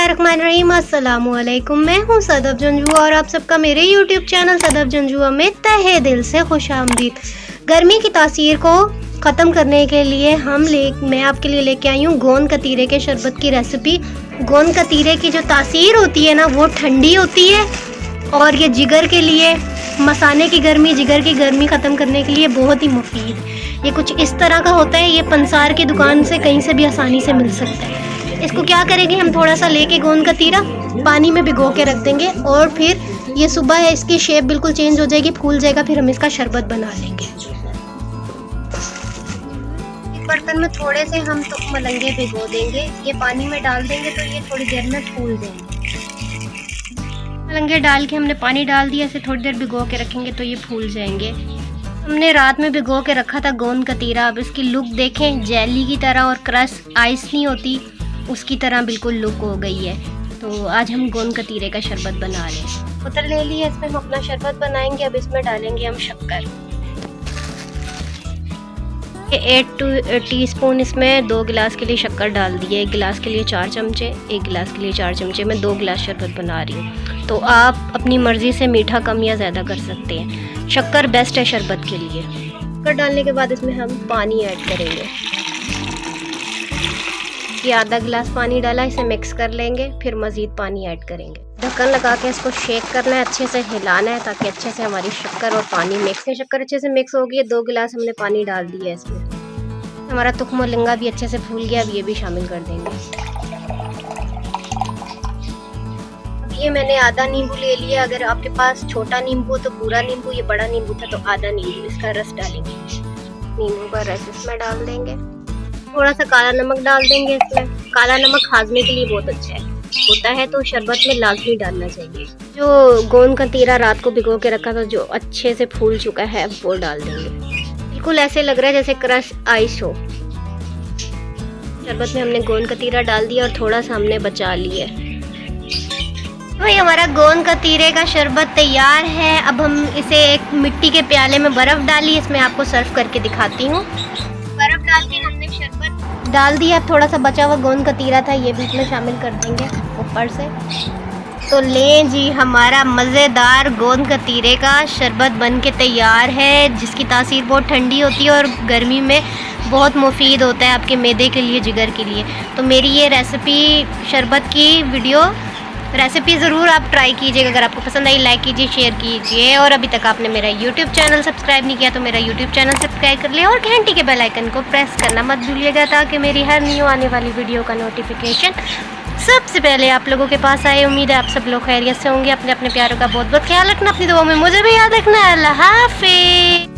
बिस्मिल्लाहिर्रहमानिर्रहीम। अस्सलामुअलैकुम। मैं हूँ सदफ जंजुआ और आप सबका मेरे यूट्यूब चैनल सदफ जंजुआ में तहे दिल से खुशामदीद। गर्मी की तासीर को ख़त्म करने के लिए मैं आपके लिए लेके आई हूँ गोंद कतीरे के शरबत की रेसिपी। गोंद कतीरे की जो तासीर होती है ना, वो ठंडी होती है और ये जिगर के लिए, मसाने की गर्मी, जिगर की गर्मी ख़त्म करने के लिए बहुत ही मुफीद। ये कुछ इस तरह का होता है, ये पंसार की दुकान से कहीं से भी आसानी से मिल सकता है। इसको क्या करेंगे, हम थोड़ा सा लेके गोंद कतीरा पानी में भिगो के रख देंगे और फिर ये सुबह है, इसकी शेप बिल्कुल चेंज हो जाएगी, फूल जाएगा, फिर हम इसका शरबत बना लेंगे। एक बर्तन में थोड़े से हम तो मलंगे भिगो देंगे, ये पानी में डाल देंगे तो ये थोड़ी देर में फूल जाएंगे। मलंगे डाल के हमने पानी डाल दिया, इसे थोड़ी देर भिगो के रखेंगे तो ये फूल जाएंगे। हमने रात में भिगो के रखा था गोंद कतीरा। अब इसकी लुक देखें, जेली की तरह और क्रश आइस नहीं होती उसकी तरह बिल्कुल लुक हो गई है। तो आज हम गोंद कतीरे का शरबत बना रहे हैं। बोतल ले ली है, इसमें हम अपना शरबत बनाएंगे। अब इसमें डालेंगे हम शक्कर। 8 टीस्पून इसमें 2 गिलास के लिए शक्कर डाल दिए। 1 गिलास के लिए 4 चमचे, 1 गिलास के लिए 4 चमचे। मैं 2 गिलास शरबत बना रही हूँ, तो आप अपनी मर्ज़ी से मीठा कम या ज़्यादा कर सकते हैं। शक्कर बेस्ट है शरबत के लिए। शक्कर डालने के बाद इसमें हम पानी ऐड करेंगे। ये आधा गिलास पानी डाला, इसे मिक्स कर लेंगे, फिर मज़ीद पानी ऐड करेंगे। ढक्कन लगा के इसको शेक करना है, अच्छे से हिलाना है ताकि अच्छे से हमारी शक्कर और पानी मिक्स है। शक्कर अच्छे से मिक्स हो गई है। 2 गिलास हमने पानी डाल दिया है इसमें। हमारा तुख्म लिंगा भी अच्छे से फूल गया, अब ये भी शामिल कर देंगे। अब ये मैंने आधा नींबू ले लिया। अगर आपके पास छोटा नींबू हो तो पूरा नींबू, ये बड़ा नींबू था तो आधा नींबू, इसका रस डालेंगे। नींबू का रस इसमें डाल देंगे। थोड़ा सा काला नमक डाल देंगे इसमें। काला नमक हाजमे के लिए बहुत अच्छा होता है, तो शरबत में लाजमी डालना चाहिए। जो गोंद कतीरा रात को भिगो के रखा था, जो अच्छे से फूल चुका है, वो डाल देंगे। बिल्कुल ऐसे लग रहा है जैसे क्रश आइस हो। शरबत में हमने गोंद कतीरा डाल दिया और थोड़ा सा हमने बचा लिया। तो ये हमारा गोंद कतीरे का शरबत तैयार है। अब हम इसे एक मिट्टी के प्याले में बर्फ़ डाली, इसमें आपको सर्व करके दिखाती हूँ। बर्फ़ डाल के हमने शरबत डाल दिया। थोड़ा सा बचा हुआ गोंद कतीरा था, ये भी इसमें शामिल कर देंगे ऊपर से। तो लें जी, हमारा मज़ेदार गोंद कतीरे का शरबत बन के तैयार है, जिसकी तासीर बहुत ठंडी होती है और गर्मी में बहुत मुफीद होता है आपके मैदे के लिए, जिगर के लिए। तो मेरी ये शरबत की रेसिपी ज़रूर आप ट्राई कीजिएगा। अगर आपको पसंद आई, लाइक कीजिए, शेयर कीजिए। और अभी तक आपने मेरा यूट्यूब चैनल सब्सक्राइब नहीं किया तो मेरा यूट्यूब चैनल सब्सक्राइब कर ले और घंटी के बेल आइकन को प्रेस करना मत भूलिएगा, ताकि मेरी हर न्यू आने वाली वीडियो का नोटिफिकेशन सबसे पहले आप लोगों के पास आए। उम्मीद है आप सब लोग खैरियत से होंगे। अपने अपने प्यारों का बहुत बहुत ख्याल रखना, अपनी दुआओं में मुझे भी याद रखना। अल्लाह हाफ़िज़।